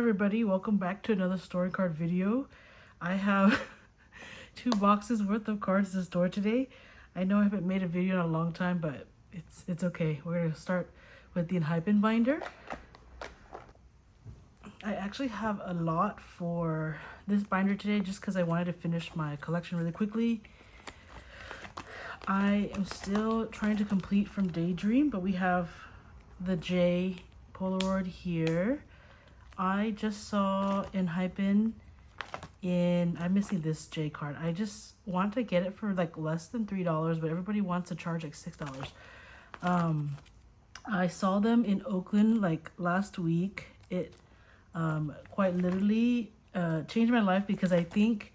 everybody, welcome back to another story card video. I have 2 boxes worth of cards to store today. I know I haven't made a video in a long time, but it's okay. We're gonna start with the Enhypen binder. I actually have a lot for this binder today just because I wanted to finish my collection really quickly. I am still trying to complete from Daydream, but we have the J Polaroid here. I just saw Enhypen I'm missing this J card. I just want to get it for like less than $3, but everybody wants to charge like $6. I saw them in Oakland like last week. It quite literally changed my life because I think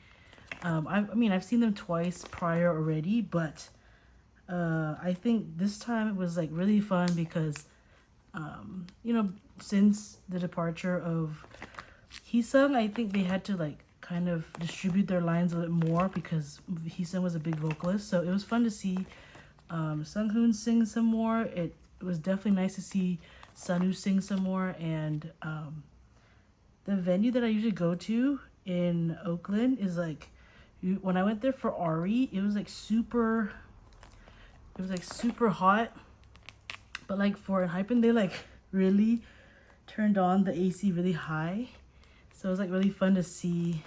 I mean I've seen them twice prior already, but I think this time it was like really fun because you know, since the departure of Heesung, I think they had to like kind of distribute their lines a bit more because Heesung was a big vocalist. So it was fun to see Sunghoon sing some more. It was definitely nice to see Sunwoo sing some more. And the venue that I usually go to in Oakland is like, when I went there for Ari, it was like super hot. But like for Enhypen, they like really turned on the AC really high. So it was like really fun to see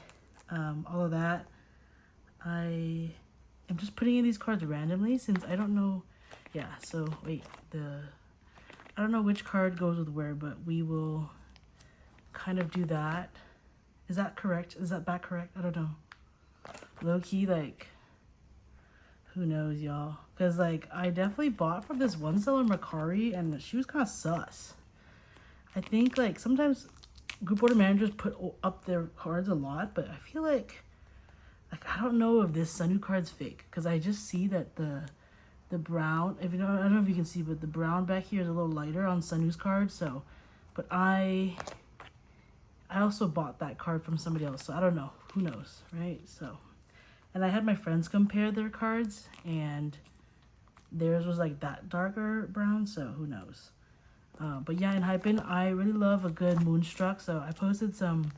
all of that. I am just putting in these cards randomly since I don't know. Yeah, so wait, I don't know which card goes with where, but we will kind of do that. Is that correct? Is that back correct? I don't know. Low key, like, who knows, y'all? Because, like, I definitely bought from this one seller, Makari, and she was kind of sus. I think, like, sometimes group order managers put up their cards a lot, but I feel like I don't know if this Sunwoo card's fake. Because I just see that the brown, I don't know if you can see, but the brown back here is a little lighter on Sunwoo's card, so. But I also bought that card from somebody else, so I don't know. Who knows, right? So. And I had my friends compare their cards, and theirs was like that darker brown, so who knows. But yeah, Enhypen, I really love a good Moonstruck, so I posted some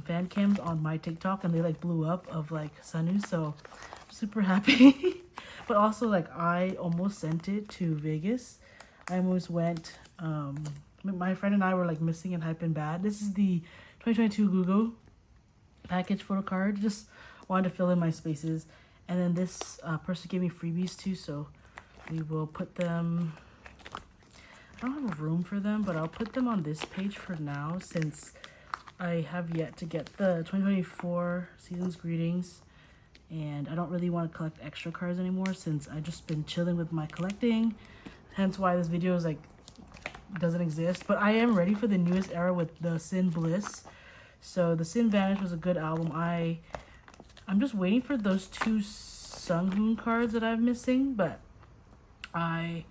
fan cams on my TikTok, and they like blew up of like Sunwoo, so I'm super happy. But also, like, I almost sent it to Vegas. I almost went, my friend and I were like missing Enhypen bad. This is the 2022 Google package photo card. Just wanted to fill in my spaces. And then this person gave me freebies too, so we will put them, I don't have room for them, but I'll put them on this page for now since I have yet to get the 2024 season's greetings, and I don't really want to collect extra cards anymore since I've just been chilling with my collecting, hence why this video is like doesn't exist. But I am ready for the newest era with the Sin Bliss. So the Sin Vanish was a good album. I'm just waiting for those 2 Sunghoon cards that I'm missing, but I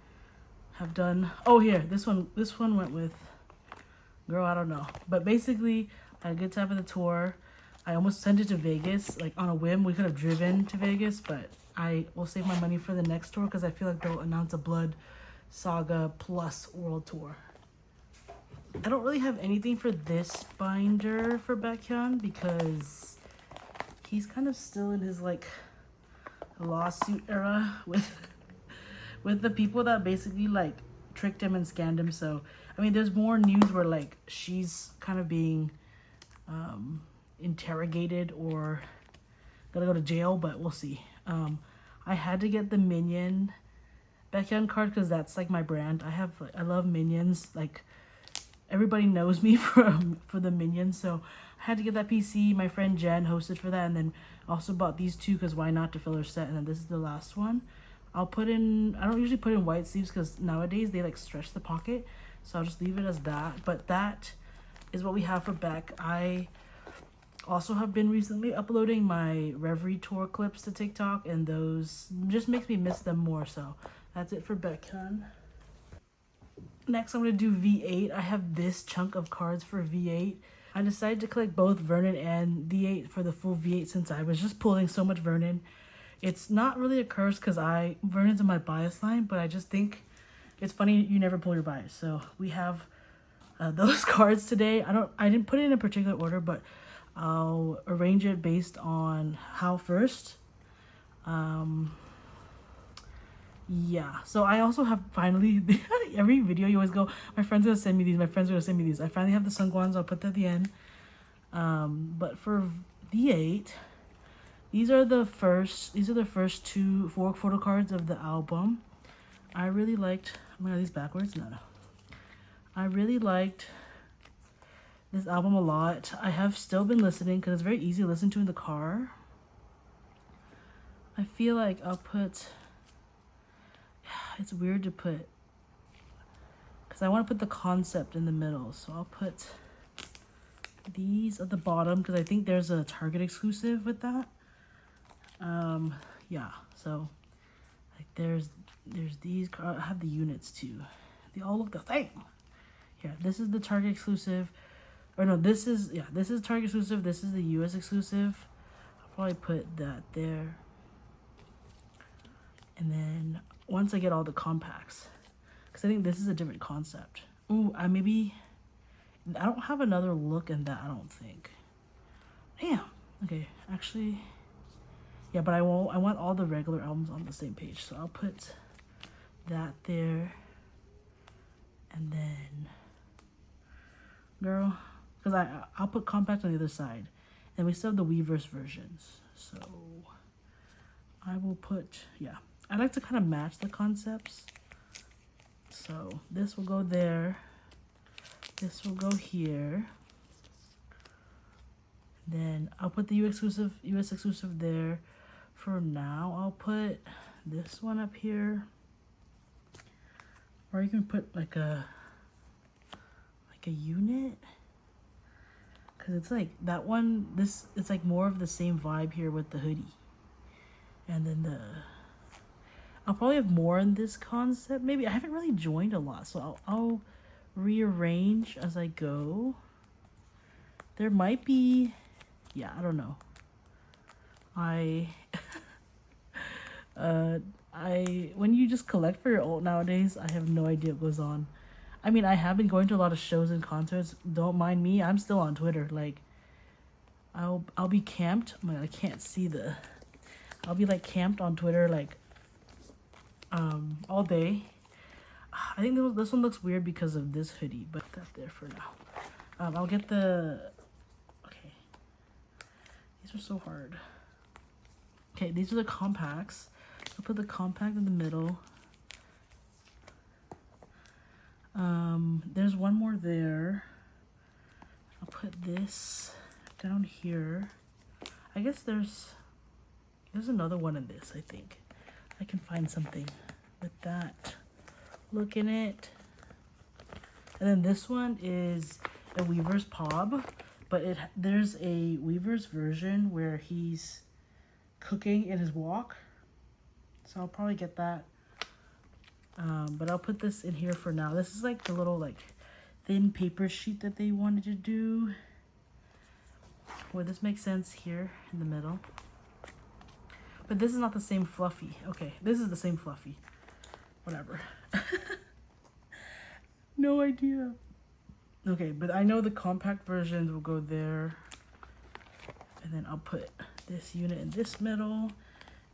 have done, oh here, this one went with, girl, I don't know. But basically, I had a good time at the tour. I almost sent it to Vegas, like on a whim. We could have driven to Vegas, but I will save my money for the next tour because I feel like they'll announce a Blood Saga plus World Tour. I don't really have anything for this binder for Baekhyun because he's kind of still in his like lawsuit era with the people that basically like tricked him and scammed him. So I mean, there's more news where like she's kind of being interrogated or gonna go to jail, but we'll see. I had to get the Minion Baekhyun card because that's like my brand. I love Minions. Like, everybody knows me for the Minions, so I had to get that PC. My friend Jen hosted for that, and then also bought these 2 because why not, to fill her set. And then this is the last one. I don't usually put in white sleeves because nowadays they like stretch the pocket, so I'll just leave it as that. But that is what we have for Beck. I also have been recently uploading my Reverie tour clips to TikTok, and those just makes me miss them more. So that's it for Baekhyun. Next, I'm going to do V8. I have this chunk of cards for V8. I decided to collect both Vernon and V8 for the full V8 since I was just pulling so much Vernon. It's not really a curse because Vernon's in my bias line, but I just think it's funny you never pull your bias. So we have those cards today. I didn't put it in a particular order, but I'll arrange it based on how first. Yeah, so I also have finally, every video you always go, my friend's gonna send me these, my friends are gonna send me these. I finally have the Sungwons, I'll put that at the end. But for V8, these are the first 4 photo cards of the album. I really liked, am I these backwards? No. I really liked this album a lot. I have still been listening because it's very easy to listen to in the car. I feel like I'll put, it's weird to put, because I want to put the concept in the middle. So I'll put these at the bottom because I think there's a Target exclusive with that. Yeah, so like there's these, I have the units too. They all look the same. Yeah, this is the Target exclusive. Or no, this is Target exclusive. This is the US exclusive. I'll probably put that there. And then once I get all the compacts, because I think this is a different concept. Ooh, I don't have another look in that, I don't think. Damn. Okay, actually, yeah, but I want all the regular albums on the same page. So I'll put that there. And then, girl, because I'll put compact on the other side. And we still have the Weverse versions. So I will put, yeah. I like to kind of match the concepts. So this will go there. This will go here. Then I'll put the US exclusive there. For now, I'll put this one up here. Or you can put like a unit. Cause it's like that one, it's like more of the same vibe here with the hoodie. And then I'll probably have more in this concept. Maybe I haven't really joined a lot, so I'll rearrange as I go. There might be, yeah, I don't know. When you just collect for your alt nowadays, I have no idea what goes on. I mean, I have been going to a lot of shows and concerts. Don't mind me. I'm still on Twitter. Like, I'll be camped. Oh my God, I can't see I'll be like camped on Twitter like all day. I think this one looks weird because of this hoodie, but that's there for now. I'll get okay. These are so hard. Okay, these are the compacts. I'll put the compact in the middle. There's one more there. I'll put this down here. I guess there's another one in this, I think. I can find something with that look in it. And then this one is a Weverse Pob, but there's a Weverse version where he's cooking in his walk. So I'll probably get that. But I'll put this in here for now. This is like the little like thin paper sheet that they wanted to do. Well, this makes sense here in the middle. But this is not the same fluffy. Okay, this is the same fluffy. Whatever. No idea. Okay, but I know the compact versions will go there. And then I'll put this unit in this middle.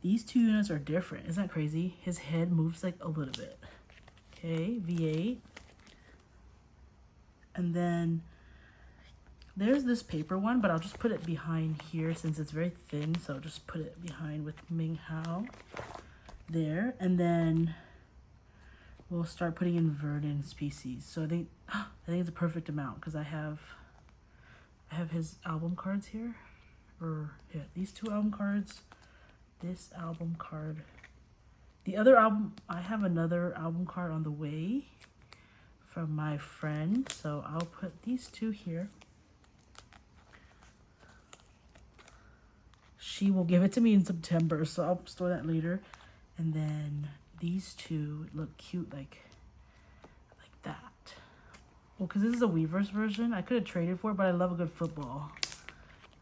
These two units are different. Isn't that crazy? His head moves like a little bit. Okay, V8. And then there's this paper one, but I'll just put it behind here since it's very thin. So I'll just put it behind with Ming Hao there. And then we'll start putting in Vernon species. So I think it's a perfect amount because I have his album cards here. Or yeah, these two album cards. This album card. The other album, I have another album card on the way from my friend. So I'll put these two here. She will give it to me in September, so I'll store that later. And then these two look cute like that. Well, because this is a Weverse version. I could have traded for it, but I love a good football.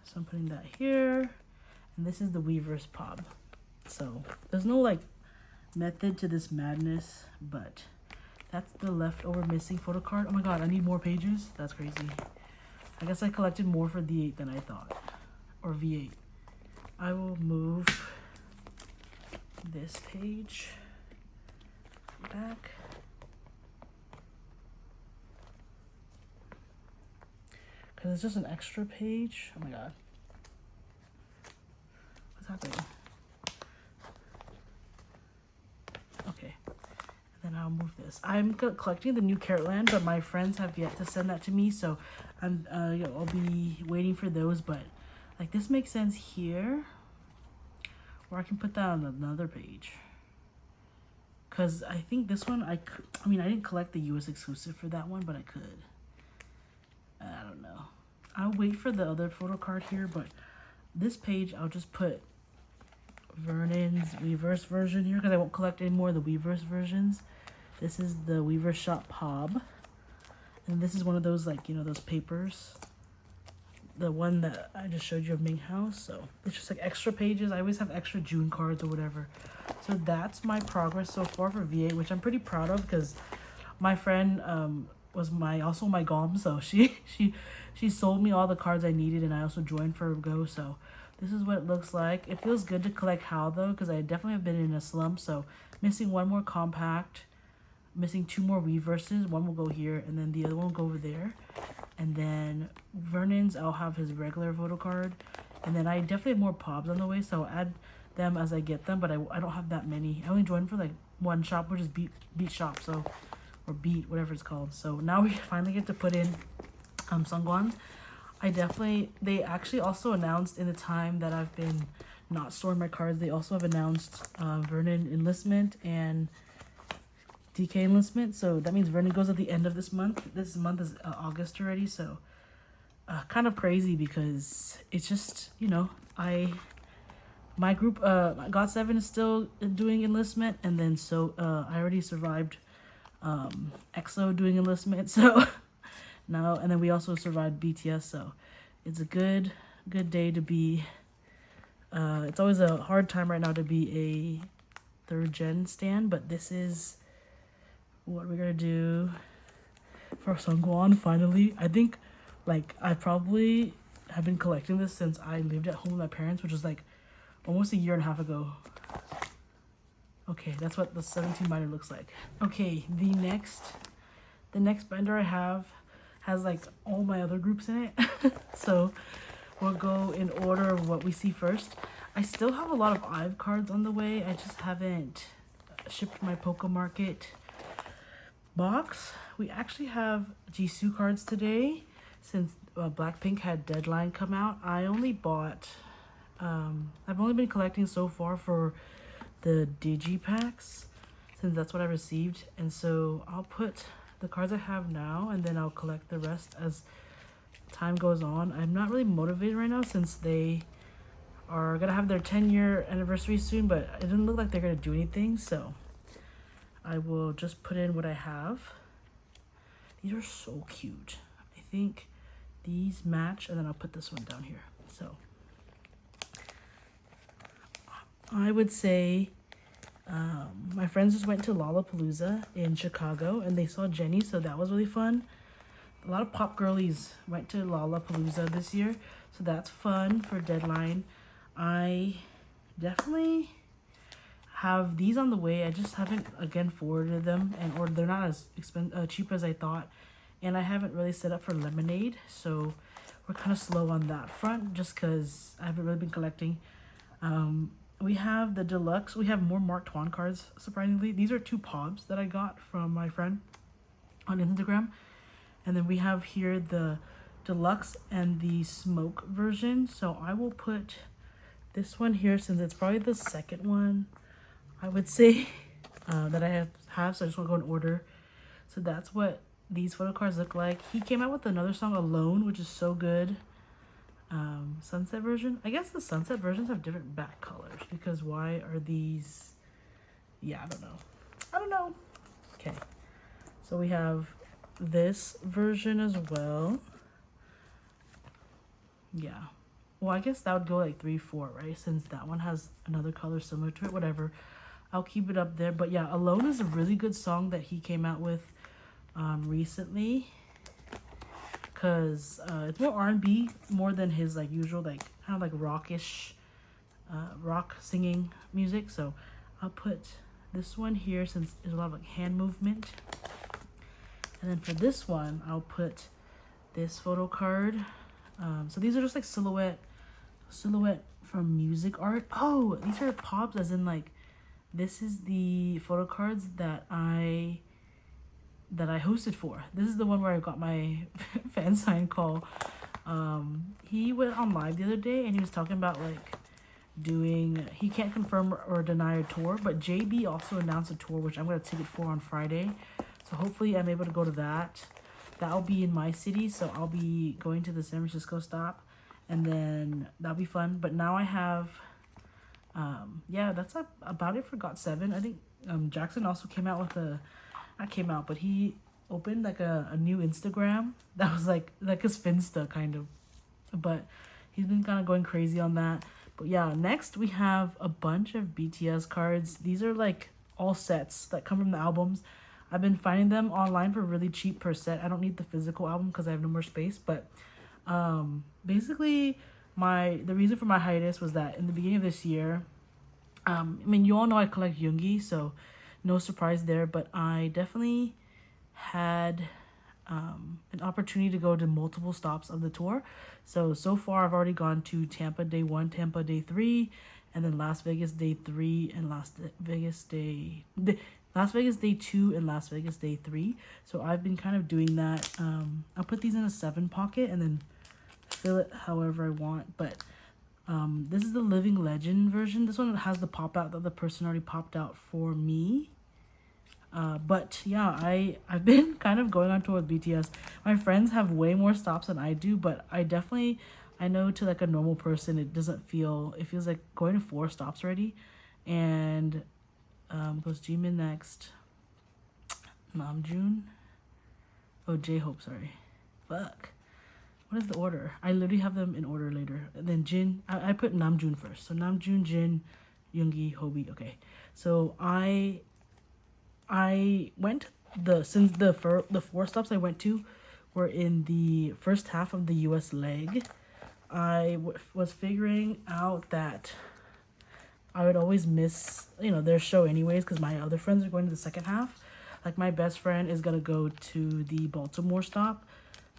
So I'm putting that here. And this is the Weverse Pob. So there's no like method to this madness, but That's the leftover missing photo card. Oh my god, I need more pages. That's crazy. I guess I collected more for D8 than I thought. Or V8. I will move this page back. Because it's just an extra page. Oh my god. What's happening? Okay. Then I'll move this. I'm collecting the new Carrot Land, but my friends have yet to send that to me, so I'm I'll be waiting for those. But like this makes sense here, or I can put that on another page. Cause I think this one I mean I didn't collect the US exclusive for that one, but I could. I don't know. I'll wait for the other photo card here, but this page I'll just put Vernon's Weverse version here because I won't collect any more of the Weverse versions. This is the Weverse Shop Pob. And this is one of those, like, you know, those papers. The one that I just showed you of Ming House. So it's just like extra pages. I always have extra June cards or whatever. So that's my progress so far for V8, which I'm pretty proud of because my friend was also my GOM. So she sold me all the cards I needed, and I also joined for Go. So this is what it looks like. It feels good to collect HAL though, because I definitely have been in a slump. So missing one more compact, missing 2 more Weverses. One will go here, and then the other one will go over there. And then Vernon's, I'll have his regular photo card. And then I definitely have more Pobs on the way, so I'll add them as I get them. But I don't have that many. I only joined for like one shop, which is Beat Shop, so, or Beat, whatever it's called. So now we finally get to put in Sungwons. They actually also announced in the time that I've been not storing my cards, they also have announced Vernon enlistment and DK enlistment. So that means Vernon goes at the end of this month. This month is August already, so kind of crazy because it's just, you know, my group got7 is still doing enlistment, and then so I already survived exo doing enlistment, so now, and then we also survived BTS, so it's a good day to be it's always a hard time right now to be a 3rd gen stan, but this is what we're gonna do for Sungwon finally. I think like I probably have been collecting this since I lived at home with my parents, which was like almost a year and a half ago. Okay, that's what the 17 binder looks like. Okay, the next binder I have has like all my other groups in it. So we'll go in order of what we see first. I still have a lot of IVE cards on the way. I just haven't shipped my Poké Market box. We actually have Jisoo cards today since Blackpink had Deadline come out. I only bought I've only been collecting so far for the Digipacks since that's what I received, and so I'll put the cards I have now and then I'll collect the rest as time goes on. I'm not really motivated right now since they are gonna have their 10-year anniversary soon, but it doesn't look like they're gonna do anything, so I will just put in what I have. These are so cute. I think these match, and then I'll put this one down here. So I would say my friends just went to Lollapalooza in Chicago and they saw Jennie, so that was really fun. A lot of pop girlies went to Lollapalooza this year, so that's fun for Deadline. I definitely have these on the way. I just haven't again forwarded them, or they're not as cheap as I thought, and I haven't really set up for Lemonade, so we're kind of slow on that front just because I haven't really been collecting. We have the deluxe. We have more Mark Twain cards, surprisingly. These are 2 Pobs that I got from my friend on Instagram. And then we have here the deluxe and the smoke version. So I will put this one here since it's probably the second one, I would say, that I have. So I just want to go in order. So that's what these photo cards look like. He came out with another song, Alone, which is so good. Sunset version. I guess the sunset versions have different back colors because why are these? Yeah, I don't know. Okay, so we have this version as well. Yeah, well, I guess that would go like 3, 4, right? Since that one has another color similar to it, whatever. I'll keep it up there. But yeah, Alone is a really good song that he came out with recently, because it's more R&B more than his like usual like kind of like rockish rock singing music. So I'll put this one here since there's a lot of like hand movement. And then for this one, I'll put this photo card. So these are just like silhouette from Music Art. Oh, these are pops, as in like this is the photo cards that I hosted for. This is the one where I got my fan sign call. He went on live the other day and he was talking about like doing, he can't confirm or deny a tour, but JB also announced a tour, which I'm gonna ticket for on Friday. So hopefully I'm able to go to that. That'll be in my city, so I'll be going to the San Francisco stop, and then that'll be fun. But now I have, yeah, that's about it for got7. I think Jackson also came out with not came out, but he opened like a new Instagram that was like his Finsta kind of, but he's been kind of going crazy on that. But yeah, next we have a bunch of BTS cards. These are like all sets that come from the albums. I've been finding them online for really cheap per set. I don't need the physical album because I have no more space. But basically, the reason for my hiatus was that in the beginning of this year, I mean, you all know I collect Yoongi, so no surprise there. But I definitely had an opportunity to go to multiple stops of the tour. So far I've already gone to Tampa day 1, Tampa day 3, and then Las Vegas day 3, and Las Vegas day 2, and Las Vegas day 3. So I've been kind of doing that. I'll put these in a 7 pocket and then fill it however I want. But this is the Living Legend version. This one has the pop out that the person already popped out for me. But yeah, I've been kind of going on tour with BTS. My friends have way more stops than I do, but I know to like a normal person, it feels like going to 4 stops already. And goes Jimin next, Namjoon, J-Hope, sorry. Fuck. What is the order? I literally have them in order later. And then Jin, I put Namjoon first. So Namjoon, Jin, Yoongi, Hobi. Okay. So I went since the 4 stops I went to were in the first half of the US leg. I was figuring out that I would always miss, their show anyways, because my other friends are going to the second half. Like my best friend is gonna go to the Baltimore stop,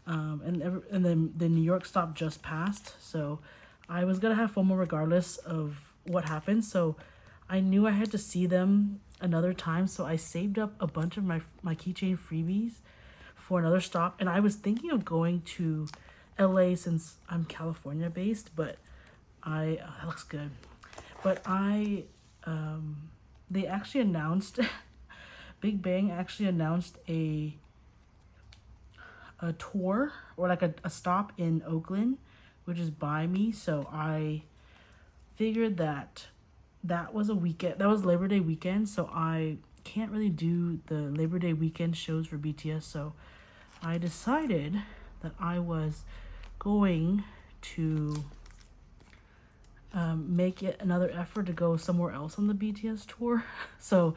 and then the New York stop just passed. So I was gonna have FOMO regardless of what happened. So I knew I had to see them another time. So I saved up a bunch of my keychain freebies for another stop, and I was thinking of going to LA since I'm California based, but that looks good. But they actually announced, Big Bang actually announced a tour, or like a stop in Oakland, which is by me. So I figured that was Labor Day weekend. So I can't really do the Labor Day weekend shows for BTS. So I decided that I was going to make it another effort to go somewhere else on the BTS tour. So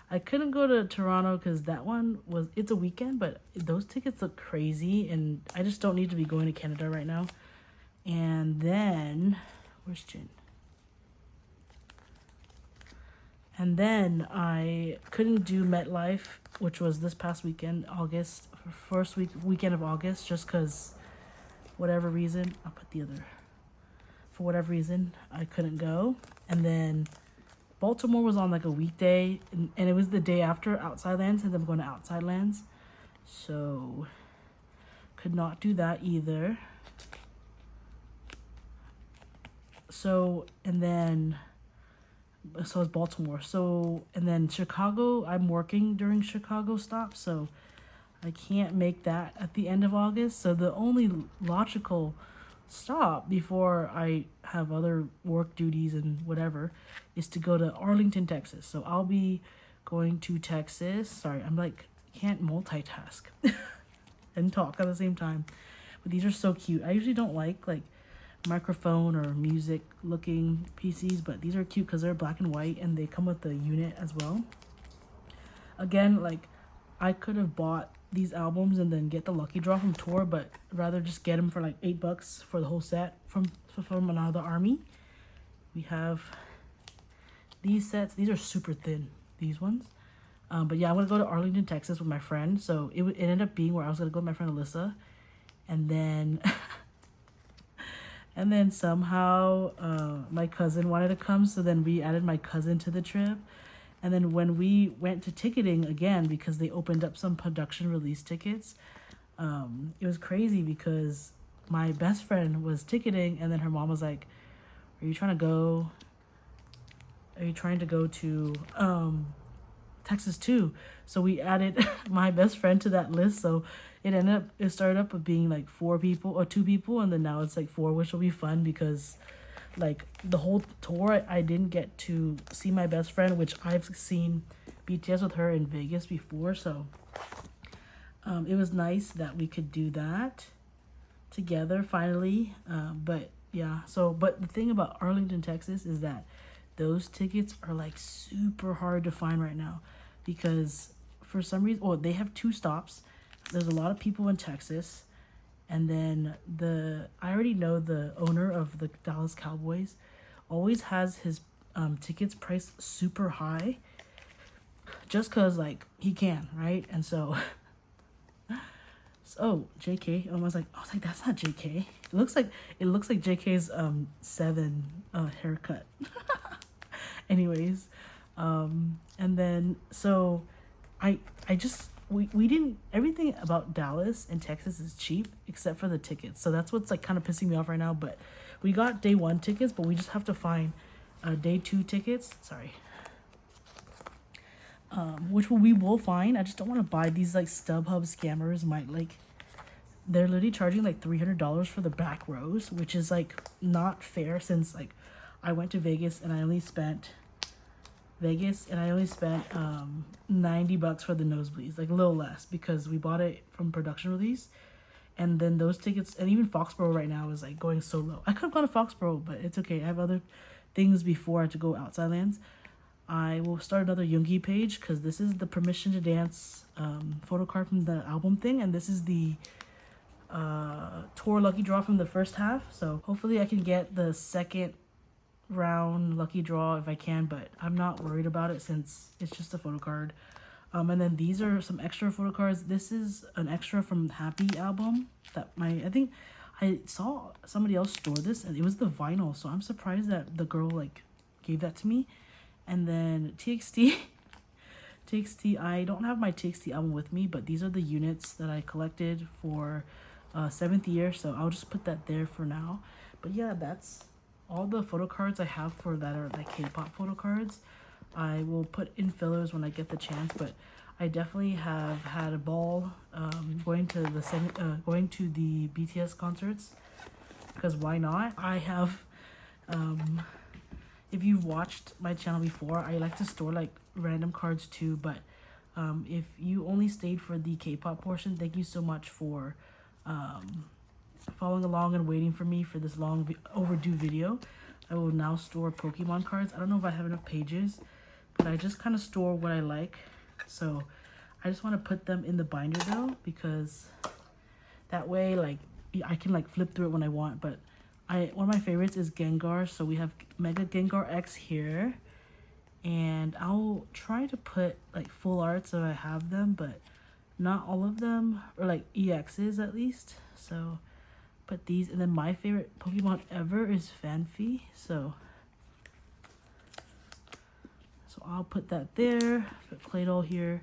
I couldn't go to Toronto because that one it's a weekend, but those tickets look crazy and I just don't need to be going to Canada right now. And then where's Jin? And then I couldn't do MetLife, which was this past weekend, August, first weekend of August, just because whatever reason. I'll put the other. For whatever reason, I couldn't go. And then Baltimore was on like a weekday, and it was the day after Outside Lands, since I'm going to Outside Lands. So, could not do that either. So it's Baltimore. So, and then Chicago, I'm working during Chicago stop, so I can't make that at the end of August. So the only logical stop before I have other work duties and whatever is to go to Arlington, Texas. So I'll be going to Texas. Sorry, I'm like, can't multitask and talk at the same time. But these are so cute. I usually don't like microphone or music looking PCs, but these are cute because they're black and white and they come with the unit as well. Again, like I could have bought these albums and then get the lucky draw from tour, but rather just get them for like $8 for the whole set from another army. We have these sets. These are super thin, these ones. But yeah, I'm gonna go to Arlington, Texas with my friend. So it ended up being where I was gonna go with my friend Alyssa, and then and then somehow my cousin wanted to come, so then we added my cousin to the trip. And then when we went to ticketing again, because they opened up some production release tickets, it was crazy because my best friend was ticketing, and then her mom was like, "Are you trying to go? Are you trying to go to Texas too?" So we added my best friend to that list. So it started up with being like 4 people or 2 people, and then now it's like 4, which will be fun because like the whole tour I didn't get to see my best friend, which I've seen BTS with her in Vegas before. So it was nice that we could do that together finally. But yeah, but the thing about Arlington, Texas is that those tickets are like super hard to find right now because for some reason, they have 2 stops. There's a lot of people in Texas. And then I already know the owner of the Dallas Cowboys always has his tickets priced super high just because like he can, right? And so JK, I was like, that's not JK. It looks like JK's 7 haircut. Anyways, and then so we didn't, everything about Dallas and Texas is cheap except for the tickets. So that's what's like kind of pissing me off right now. But we got day 1 tickets, but we just have to find day 2 tickets. Sorry. Which we will find. I just don't want to buy these like StubHub scammers. They're literally charging like $300 for the back rows, which is like not fair since like I went to Vegas and I only spent $90 for the nosebleeds, like a little less because we bought it from production release. And then those tickets, and even Foxborough right now is like going so low. I could have gone to Foxborough, but it's okay. I have other things before I have to go outside lands. I will start another Yoongi page because this is the Permission to Dance photo card from the album thing, and this is the tour lucky draw from the first half. So hopefully I can get the second round lucky draw if I can, but I'm not worried about it since it's just a photo card. And then these are some extra photo cards. This is an extra from Happy album that I think I saw somebody else store this and it was the vinyl, so I'm surprised that the girl like gave that to me. And then TXT, I don't have my TXT album with me, but these are the units that I collected for 7th year, so I'll just put that there for now. But yeah, that's all the photo cards I have for that are like K-pop photo cards. I will put in fillers when I get the chance, but I definitely have had a ball going to the BTS concerts because why not? I have if you've watched my channel before, I like to store like random cards too, but if you only stayed for the K-pop portion, thank you so much for following along and waiting for me for this long overdue video. I will now store Pokemon cards. I don't know if I have enough pages, but I just kind of store what I like. So I just want to put them in the binder though, because that way like I can like flip through it when I want. But one of my favorites is Gengar, so we have Mega Gengar X here, and I'll try to put like full arts if I have them, but not all of them, or like EXs at least. So put these, and then my favorite Pokemon ever is Fanfi, so I'll put that there, put Claydol here,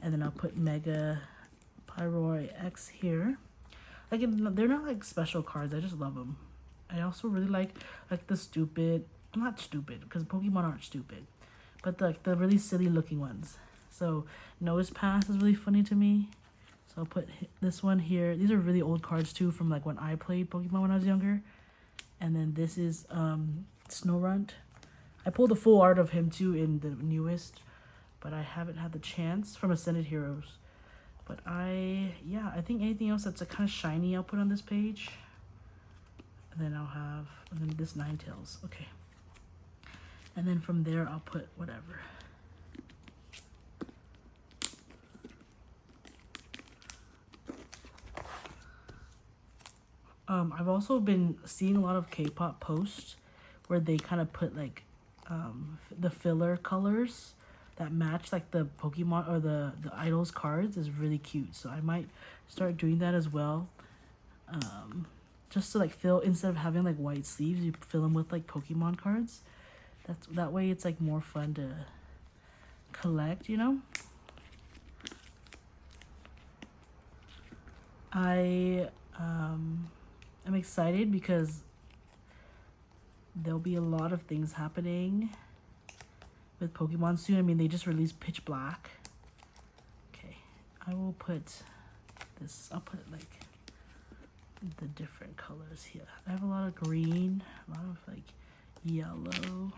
and then I'll put Mega Pyroy X here. Like they're not like special cards, I just love them. I also really like the stupid, not stupid because Pokemon aren't stupid, but the really silly looking ones. So Nose Pass is really funny to me, so I'll put this one here. These are really old cards too, from like when I played Pokemon when I was younger. And then this is Snorunt. I pulled a full art of him too in the newest, but I haven't had the chance, from Ascended Heroes. But I think anything else that's kind of shiny I'll put on this page. And then I'll have, and then this Ninetales. Okay. And then from there, I'll put whatever. I've also been seeing a lot of K-pop posts where they kind of put like the filler colors that match like the Pokemon or the idols cards is really cute. So I might start doing that as well. Just to like fill, instead of having like white sleeves, you fill them with like Pokemon cards. That way it's like more fun to collect, you know? I'm excited because there'll be a lot of things happening with Pokemon soon. I mean, they just released Pitch Black. Okay, I will put this, I'll put like the different colors here. I have a lot of green, a lot of like yellow.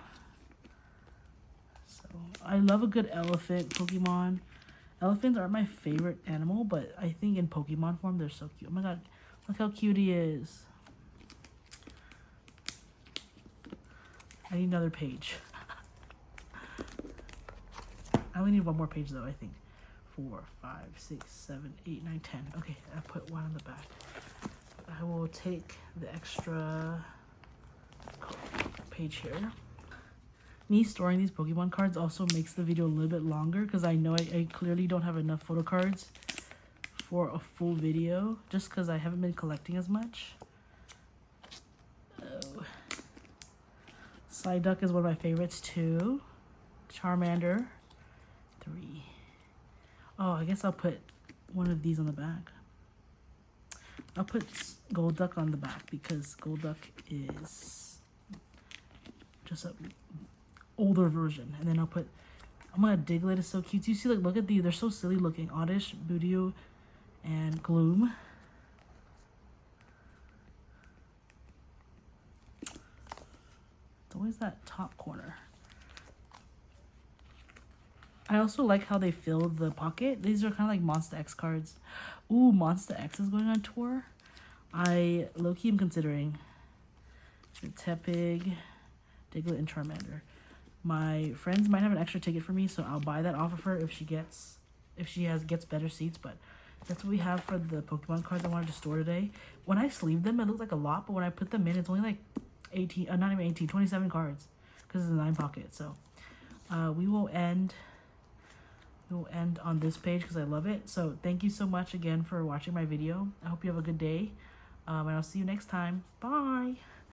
So I love a good elephant Pokemon. Elephants aren't my favorite animal, but I think in Pokemon form they're so cute. Oh my god, look how cute he is. I need another page. I only need one more page though, I think. 4, 5, 6, 7, 8, 9, 10. Okay, I put one on the back. I will take the extra page here. Me storing these Pokemon cards also makes the video a little bit longer because I know I clearly don't have enough photo cards for a full video just because I haven't been collecting as much. Oh. Psyduck is one of my favorites too. Charmander. 3. Oh, I guess I'll put one of these on the back. I'll put Golduck on the back because Golduck is just a older version. And then I'll put, oh my god, Diglett is so cute. Do you see, like, look at these, they're so silly looking. Oddish, Budio, and Gloom. It's always that top corner. I also like how they filled the pocket. These are kind of like Monster X cards. Ooh, Monster X is going on tour. I low-key am considering Tepig, Diglett, and Charmander. My friends might have an extra ticket for me, so I'll buy that off of her if she gets better seats. But that's what we have for the Pokemon cards I wanted to store today. When I sleeve them, it looks like a lot, but when I put them in, it's only like 18, not even 18, 27 cards because it's a 9 pocket. So we will end on this page because I love it. So thank you so much again for watching my video. I hope you have a good day, and I'll see you next time. Bye.